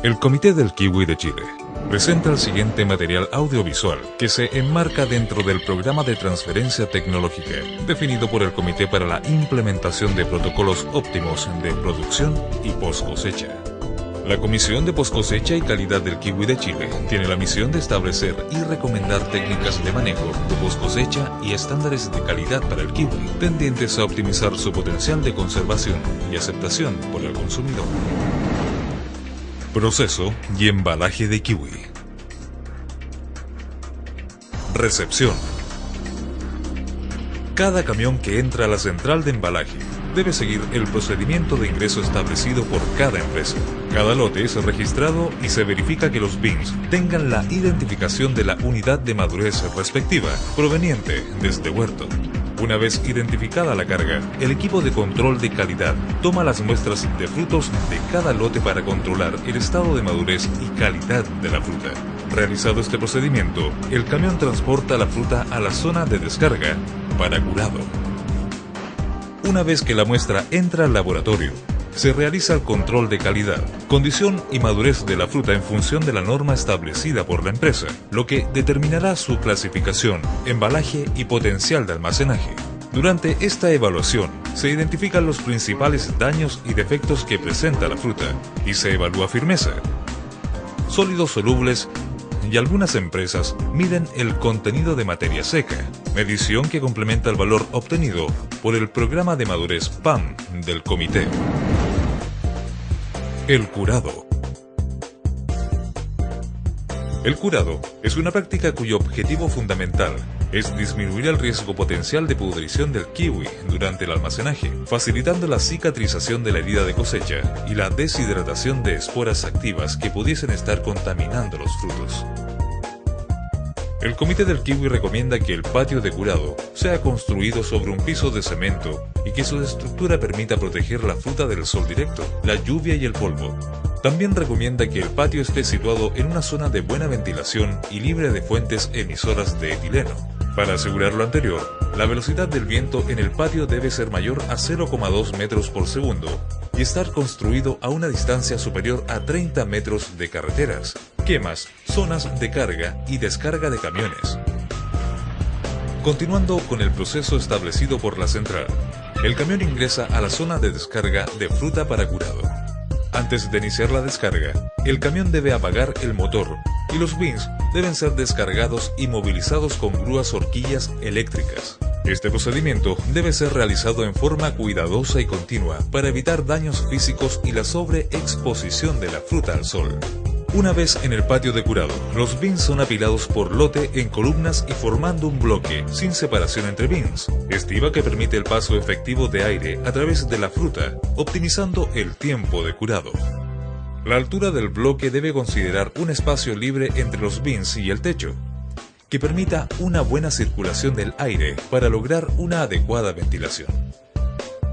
El Comité del Kiwi de Chile presenta el siguiente material audiovisual que se enmarca dentro del programa de transferencia tecnológica definido por el Comité para la Implementación de Protocolos Óptimos de Producción y Post-Cosecha. La Comisión de Post-Cosecha y Calidad del Kiwi de Chile tiene la misión de establecer y recomendar técnicas de manejo de post-cosecha y estándares de calidad para el kiwi, tendientes a optimizar su potencial de conservación y aceptación por el consumidor. Proceso y embalaje de kiwi. Recepción. Cada camión que entra a la central de embalaje debe seguir el procedimiento de ingreso establecido por cada empresa. Cada lote es registrado y se verifica que los bins tengan la identificación de la unidad de madurez respectiva, proveniente desde huerto. Una vez identificada la carga, el equipo de control de calidad toma las muestras de frutos de cada lote para controlar el estado de madurez y calidad de la fruta. Realizado este procedimiento, el camión transporta la fruta a la zona de descarga para curado. Una vez que la muestra entra al laboratorio, se realiza el control de calidad, condición y madurez de la fruta en función de la norma establecida por la empresa, lo que determinará su clasificación, embalaje y potencial de almacenaje. Durante esta evaluación, se identifican los principales daños y defectos que presenta la fruta y se evalúa firmeza. Sólidos solubles y algunas empresas miden el contenido de materia seca, medición que complementa el valor obtenido por el programa de madurez PAM del comité. El curado. El curado es una práctica cuyo objetivo fundamental es disminuir el riesgo potencial de pudrición del kiwi durante el almacenaje, facilitando la cicatrización de la herida de cosecha y la deshidratación de esporas activas que pudiesen estar contaminando los frutos. El Comité del Kiwi recomienda que el patio de curado sea construido sobre un piso de cemento y que su estructura permita proteger la fruta del sol directo, la lluvia y el polvo. También recomienda que el patio esté situado en una zona de buena ventilación y libre de fuentes emisoras de etileno. Para asegurar lo anterior, la velocidad del viento en el patio debe ser mayor a 0,2 metros por segundo y estar construido a una distancia superior a 30 metros de carreteras, quemas, zonas de carga y descarga de camiones. Continuando con el proceso establecido por la central, el camión ingresa a la zona de descarga de fruta para curado. Antes de iniciar la descarga, el camión debe apagar el motor y los bins deben ser descargados y movilizados con grúas horquillas eléctricas. Este procedimiento debe ser realizado en forma cuidadosa y continua para evitar daños físicos y la sobreexposición de la fruta al sol. Una vez en el patio de curado, los bins son apilados por lote en columnas y formando un bloque sin separación entre bins, estiva que permite el paso efectivo de aire a través de la fruta, optimizando el tiempo de curado. La altura del bloque debe considerar un espacio libre entre los bins y el techo, que permita una buena circulación del aire para lograr una adecuada ventilación.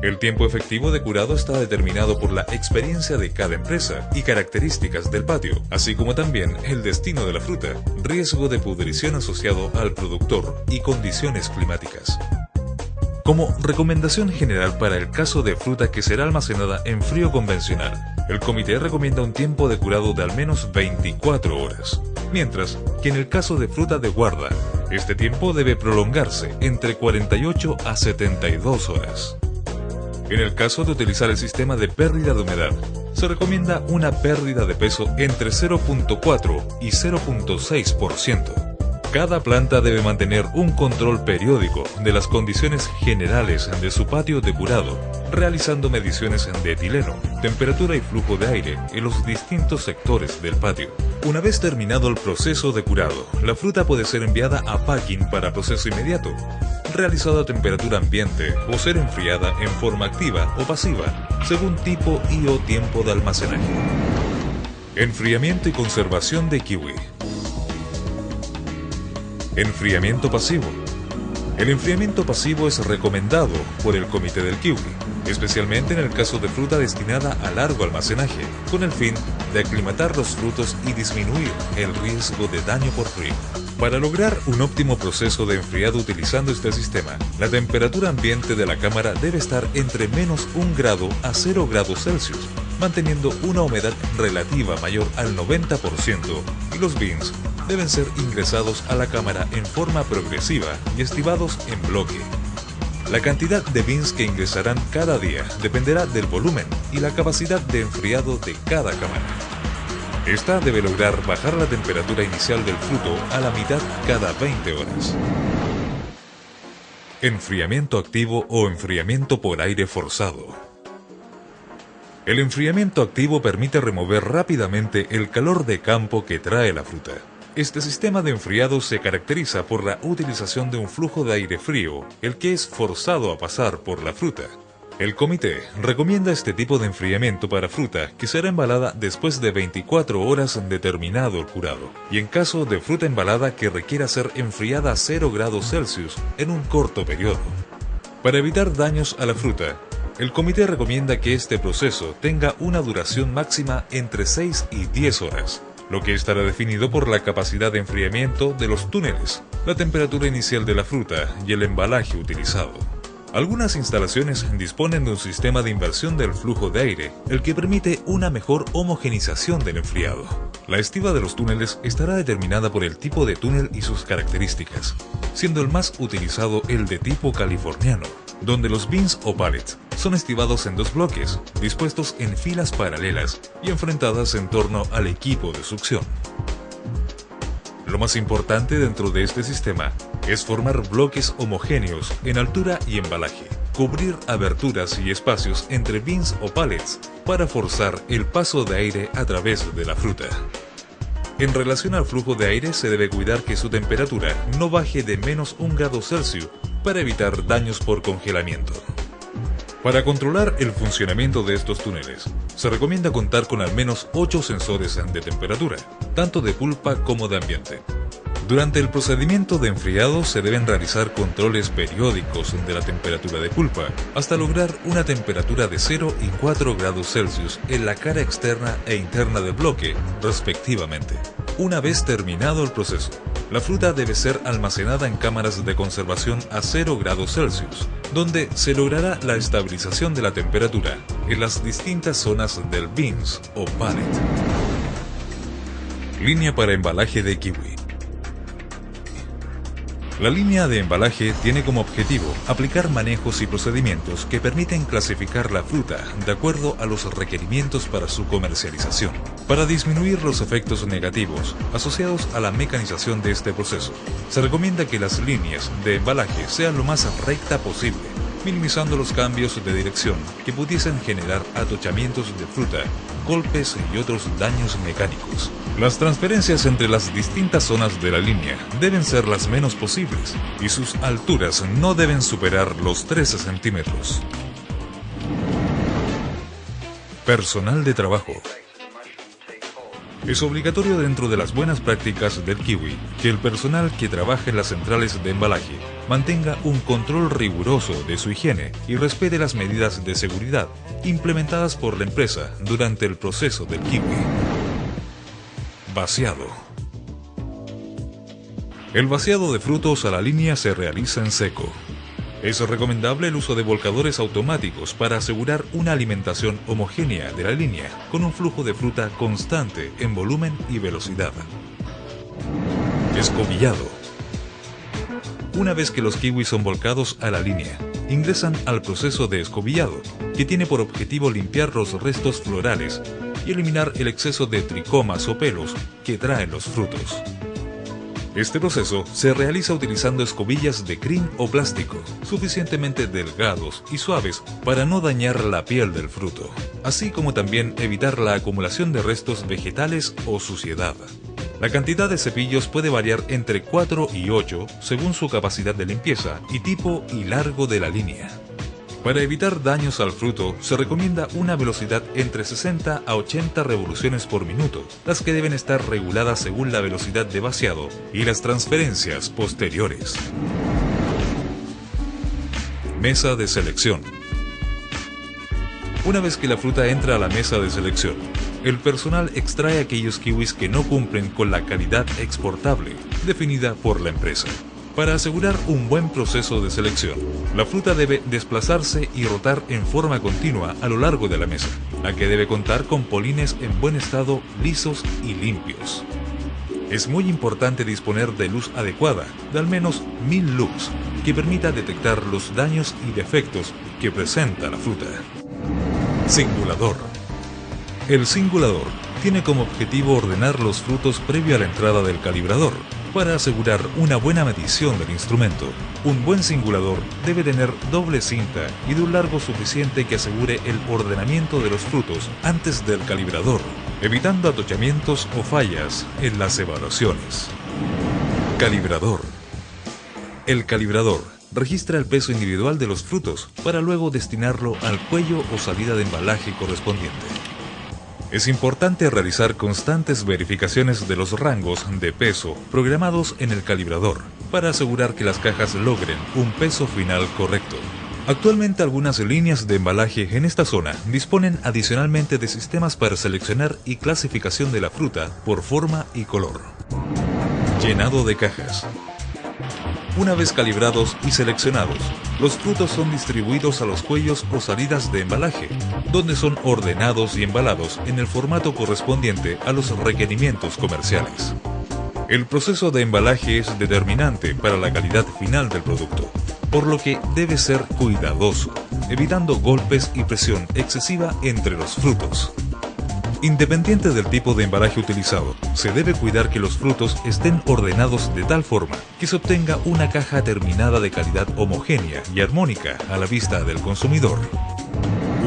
El tiempo efectivo de curado está determinado por la experiencia de cada empresa y características del patio, así como también el destino de la fruta, riesgo de pudrición asociado al productor y condiciones climáticas. Como recomendación general para el caso de fruta que será almacenada en frío convencional, el comité recomienda un tiempo de curado de al menos 24 horas, mientras que en el caso de fruta de guarda, este tiempo debe prolongarse entre 48 a 72 horas. En el caso de utilizar el sistema de pérdida de humedad, se recomienda una pérdida de peso entre 0,4 y 0,6%. Cada planta debe mantener un control periódico de las condiciones generales de su patio de curado, realizando mediciones de etileno, temperatura y flujo de aire en los distintos sectores del patio. Una vez terminado el proceso de curado, la fruta puede ser enviada a packing para proceso inmediato, realizada a temperatura ambiente o ser enfriada en forma activa o pasiva, según tipo y o tiempo de almacenaje. Enfriamiento y conservación de kiwi. Enfriamiento pasivo. El enfriamiento pasivo es recomendado por el Comité del Kiwi, especialmente en el caso de fruta destinada a largo almacenaje, con el fin de aclimatar los frutos y disminuir el riesgo de daño por frío. Para lograr un óptimo proceso de enfriado utilizando este sistema, la temperatura ambiente de la cámara debe estar entre -1 grado a 0 grados Celsius, manteniendo una humedad relativa mayor al 90%, y los beans deben ser ingresados a la cámara en forma progresiva y estivados en bloque. La cantidad de beans que ingresarán cada día dependerá del volumen y la capacidad de enfriado de cada cámara. Esta debe lograr bajar la temperatura inicial del fruto a la mitad cada 20 horas. Enfriamiento activo o enfriamiento por aire forzado. El enfriamiento activo permite remover rápidamente el calor de campo que trae la fruta. Este sistema de enfriado se caracteriza por la utilización de un flujo de aire frío, el que es forzado a pasar por la fruta. El comité recomienda este tipo de enfriamiento para fruta que será embalada después de 24 horas de terminado el curado, y en caso de fruta embalada que requiera ser enfriada a 0 grados Celsius en un corto periodo. Para evitar daños a la fruta, el comité recomienda que este proceso tenga una duración máxima entre 6 y 10 horas, lo que estará definido por la capacidad de enfriamiento de los túneles, la temperatura inicial de la fruta y el embalaje utilizado. Algunas instalaciones disponen de un sistema de inversión del flujo de aire, el que permite una mejor homogenización del enfriado. La estiva de los túneles estará determinada por el tipo de túnel y sus características, siendo el más utilizado el de tipo californiano, donde los beans o pallets son estivados en 2 bloques, dispuestos en filas paralelas y enfrentadas en torno al equipo de succión. Lo más importante dentro de este sistema es formar bloques homogéneos en altura y embalaje, cubrir aberturas y espacios entre beans o pallets para forzar el paso de aire a través de la fruta. En relación al flujo de aire, se debe cuidar que su temperatura no baje de -1 grado Celsius para evitar daños por congelamiento. Para controlar el funcionamiento de estos túneles, se recomienda contar con al menos 8 sensores de temperatura, tanto de pulpa como de ambiente. Durante el procedimiento de enfriado se deben realizar controles periódicos de la temperatura de pulpa hasta lograr una temperatura de 0 y 4 grados Celsius en la cara externa e interna del bloque, respectivamente. Una vez terminado el proceso, la fruta debe ser almacenada en cámaras de conservación a 0 grados Celsius, donde se logrará la estabilización de la temperatura en las distintas zonas del beans o pallet. Línea para embalaje de kiwi. La línea de embalaje tiene como objetivo aplicar manejos y procedimientos que permiten clasificar la fruta de acuerdo a los requerimientos para su comercialización, para disminuir los efectos negativos asociados a la mecanización de este proceso. Se recomienda que las líneas de embalaje sean lo más recta posible, minimizando los cambios de dirección que pudiesen generar atochamientos de fruta, golpes y otros daños mecánicos. Las transferencias entre las distintas zonas de la línea deben ser las menos posibles y sus alturas no deben superar los 13 centímetros. Personal de trabajo. Es obligatorio dentro de las buenas prácticas del kiwi que el personal que trabaje en las centrales de embalaje mantenga un control riguroso de su higiene y respete las medidas de seguridad implementadas por la empresa durante el proceso del kiwi. Vaciado. El vaciado de frutos a la línea se realiza en seco. Es recomendable el uso de volcadores automáticos para asegurar una alimentación homogénea de la línea con un flujo de fruta constante en volumen y velocidad. Escobillado. Una vez que los kiwis son volcados a la línea, ingresan al proceso de escobillado, que tiene por objetivo limpiar los restos florales y eliminar el exceso de tricomas o pelos que traen los frutos. Este proceso se realiza utilizando escobillas de crin o plástico, suficientemente delgados y suaves para no dañar la piel del fruto, así como también evitar la acumulación de restos vegetales o suciedad. La cantidad de cepillos puede variar entre 4 y 8 según su capacidad de limpieza y tipo y largo de la línea. Para evitar daños al fruto, se recomienda una velocidad entre 60 a 80 revoluciones por minuto, las que deben estar reguladas según la velocidad de vaciado y las transferencias posteriores. Mesa de selección. Una vez que la fruta entra a la mesa de selección, el personal extrae aquellos kiwis que no cumplen con la calidad exportable definida por la empresa. Para asegurar un buen proceso de selección, la fruta debe desplazarse y rotar en forma continua a lo largo de la mesa, la que debe contar con polines en buen estado, lisos y limpios. Es muy importante disponer de luz adecuada, de al menos 1000 lux, que permita detectar los daños y defectos que presenta la fruta. Singulador. El singulador tiene como objetivo ordenar los frutos previo a la entrada del calibrador, para asegurar una buena medición del instrumento. Un buen singulador debe tener doble cinta y de un largo suficiente que asegure el ordenamiento de los frutos antes del calibrador, evitando atochamientos o fallas en las evaluaciones. Calibrador. El calibrador registra el peso individual de los frutos para luego destinarlo al cuello o salida de embalaje correspondiente. Es importante realizar constantes verificaciones de los rangos de peso programados en el calibrador para asegurar que las cajas logren un peso final correcto. Actualmente algunas líneas de embalaje en esta zona disponen adicionalmente de sistemas para seleccionar y clasificación de la fruta por forma y color. Llenado de cajas. Una vez calibrados y seleccionados, los frutos son distribuidos a los cuellos o salidas de embalaje, donde son ordenados y embalados en el formato correspondiente a los requerimientos comerciales. El proceso de embalaje es determinante para la calidad final del producto, por lo que debe ser cuidadoso, evitando golpes y presión excesiva entre los frutos. Independiente del tipo de embalaje utilizado, se debe cuidar que los frutos estén ordenados de tal forma que se obtenga una caja terminada de calidad homogénea y armónica a la vista del consumidor.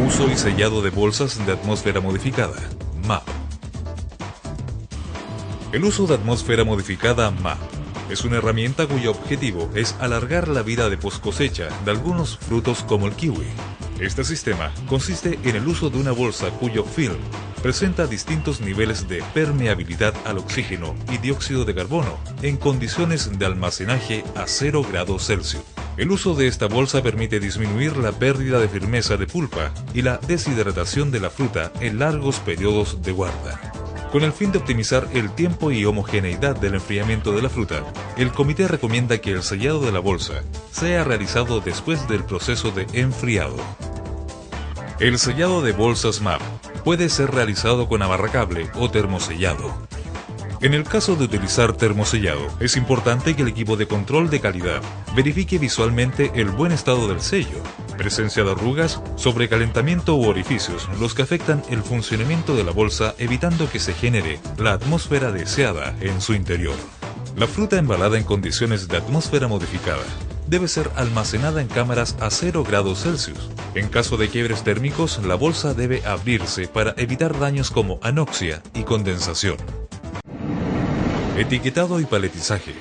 Uso y sellado de bolsas de atmósfera modificada, MAP. El uso de atmósfera modificada MAP es una herramienta cuyo objetivo es alargar la vida de poscosecha de algunos frutos como el kiwi. Este sistema consiste en el uso de una bolsa cuyo film presenta distintos niveles de permeabilidad al oxígeno y dióxido de carbono en condiciones de almacenaje a 0 grados Celsius. El uso de esta bolsa permite disminuir la pérdida de firmeza de pulpa y la deshidratación de la fruta en largos periodos de guarda. Con el fin de optimizar el tiempo y homogeneidad del enfriamiento de la fruta, el comité recomienda que el sellado de la bolsa sea realizado después del proceso de enfriado. El sellado de bolsas MAP puede ser realizado con abarracable o termosellado. En el caso de utilizar termosellado, es importante que el equipo de control de calidad verifique visualmente el buen estado del sello, presencia de arrugas, sobrecalentamiento u orificios, los que afectan el funcionamiento de la bolsa, evitando que se genere la atmósfera deseada en su interior. La fruta embalada en condiciones de atmósfera modificada debe ser almacenada en cámaras a 0 grados Celsius. En caso de quiebres térmicos, la bolsa debe abrirse para evitar daños como anoxia y condensación. Etiquetado y paletizaje.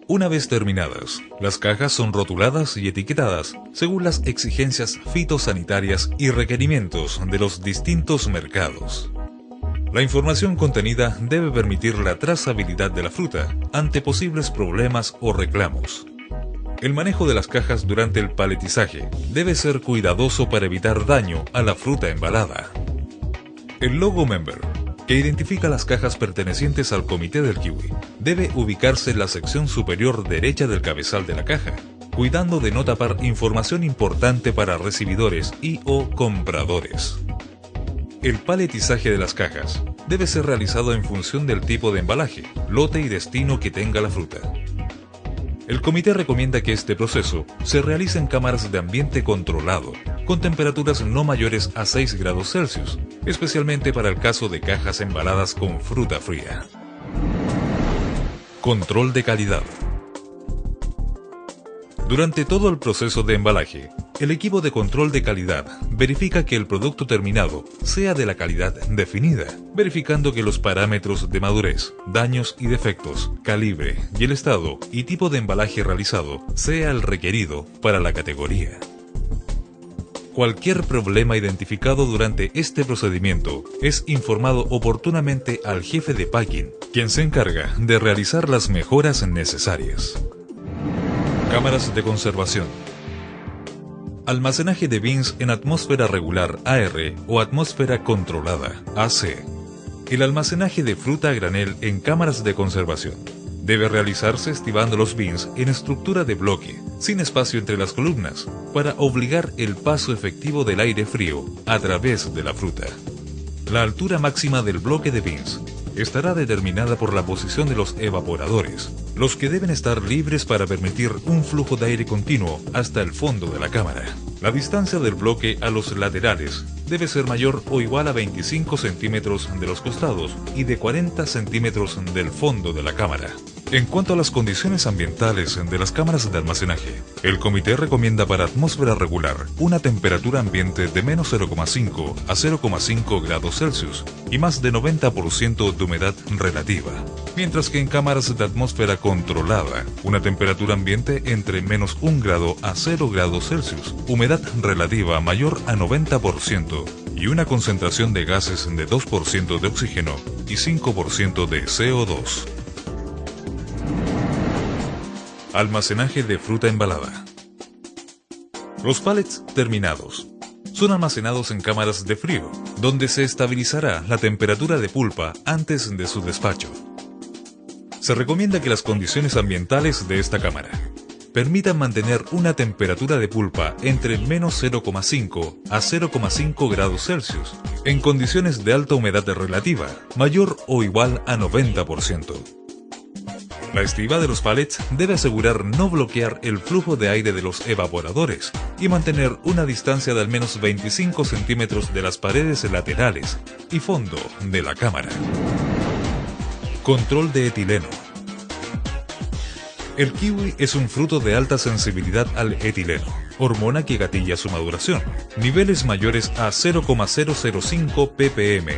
Una vez terminadas, las cajas son rotuladas y etiquetadas según las exigencias fitosanitarias y requerimientos de los distintos mercados. La información contenida debe permitir la trazabilidad de la fruta ante posibles problemas o reclamos. El manejo de las cajas durante el paletizaje debe ser cuidadoso para evitar daño a la fruta embalada. El logo Member, que identifica las cajas pertenecientes al comité del kiwi, debe ubicarse en la sección superior derecha del cabezal de la caja, cuidando de no tapar información importante para recibidores y o compradores. El paletizaje de las cajas debe ser realizado en función del tipo de embalaje, lote y destino que tenga la fruta. El comité recomienda que este proceso se realice en cámaras de ambiente controlado, con temperaturas no mayores a 6 grados Celsius, especialmente para el caso de cajas embaladas con fruta fría. Control de calidad. Durante todo el proceso de embalaje, el equipo de control de calidad verifica que el producto terminado sea de la calidad definida, verificando que los parámetros de madurez, daños y defectos, calibre y el estado y tipo de embalaje realizado sea el requerido para la categoría. Cualquier problema identificado durante este procedimiento es informado oportunamente al jefe de packing, quien se encarga de realizar las mejoras necesarias. Cámaras de conservación. Almacenaje de beans en atmósfera regular AR o atmósfera controlada AC. El almacenaje de fruta a granel en cámaras de conservación debe realizarse estivando los beans en estructura de bloque, sin espacio entre las columnas, para obligar el paso efectivo del aire frío a través de la fruta. La altura máxima del bloque de beans estará determinada por la posición de los evaporadores, los que deben estar libres para permitir un flujo de aire continuo hasta el fondo de la cámara. La distancia del bloque a los laterales debe ser mayor o igual a 25 centímetros de los costados y de 40 centímetros del fondo de la cámara. En cuanto a las condiciones ambientales de las cámaras de almacenaje, el comité recomienda para atmósfera regular una temperatura ambiente de menos 0,5 a 0,5 grados Celsius y más de 90% de humedad relativa, mientras que en cámaras de atmósfera controlada, una temperatura ambiente entre menos 1 grado a 0 grados Celsius, humedad relativa mayor a 90% y una concentración de gases de 2% de oxígeno y 5% de CO2. Almacenaje de fruta embalada. Los pallets terminados son almacenados en cámaras de frío, donde se estabilizará la temperatura de pulpa antes de su despacho. Se recomienda que las condiciones ambientales de esta cámara permitan mantener una temperatura de pulpa entre menos 0,5 a 0,5 grados Celsius, en condiciones de alta humedad relativa, mayor o igual a 90%. La estiba de los pallets debe asegurar no bloquear el flujo de aire de los evaporadores y mantener una distancia de al menos 25 centímetros de las paredes laterales y fondo de la cámara. Control de etileno. El kiwi es un fruto de alta sensibilidad al etileno, hormona que gatilla su maduración. Niveles mayores a 0,005 ppm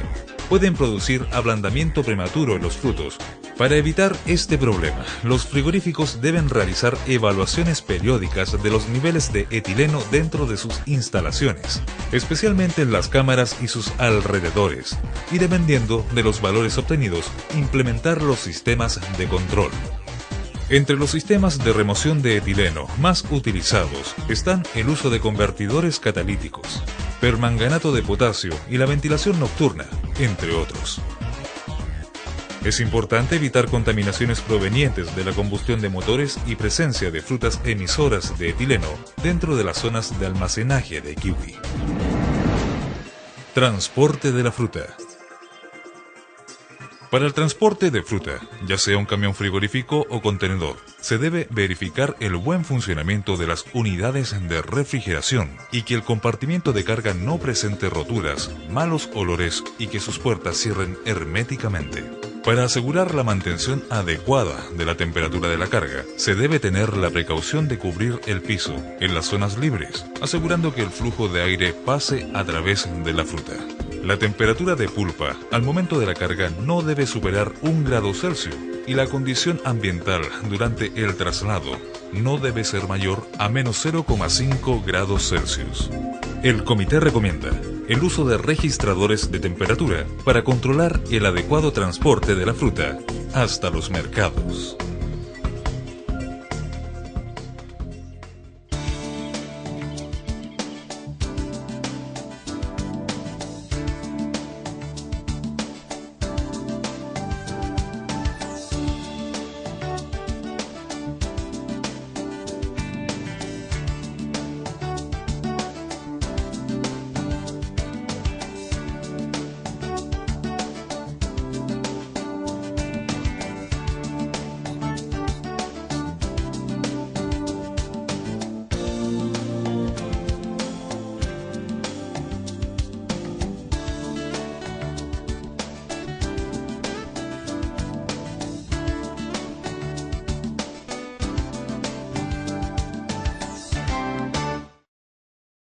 pueden producir ablandamiento prematuro en los frutos. Para evitar este problema, los frigoríficos deben realizar evaluaciones periódicas de los niveles de etileno dentro de sus instalaciones, especialmente en las cámaras y sus alrededores, y dependiendo de los valores obtenidos, implementar los sistemas de control. Entre los sistemas de remoción de etileno más utilizados están el uso de convertidores catalíticos, permanganato de potasio y la ventilación nocturna, entre otros. Es importante evitar contaminaciones provenientes de la combustión de motores y presencia de frutas emisoras de etileno dentro de las zonas de almacenaje de kiwi. Transporte de la fruta. Para el transporte de fruta, ya sea un camión frigorífico o contenedor, se debe verificar el buen funcionamiento de las unidades de refrigeración y que el compartimiento de carga no presente roturas, malos olores y que sus puertas cierren herméticamente. Para asegurar la mantención adecuada de la temperatura de la carga, se debe tener la precaución de cubrir el piso en las zonas libres, asegurando que el flujo de aire pase a través de la fruta. La temperatura de pulpa al momento de la carga no debe superar 1 grado Celsius y la condición ambiental durante el traslado no debe ser mayor a menos 0,5 grados Celsius. El comité recomienda el uso de registradores de temperatura para controlar el adecuado transporte de la fruta hasta los mercados.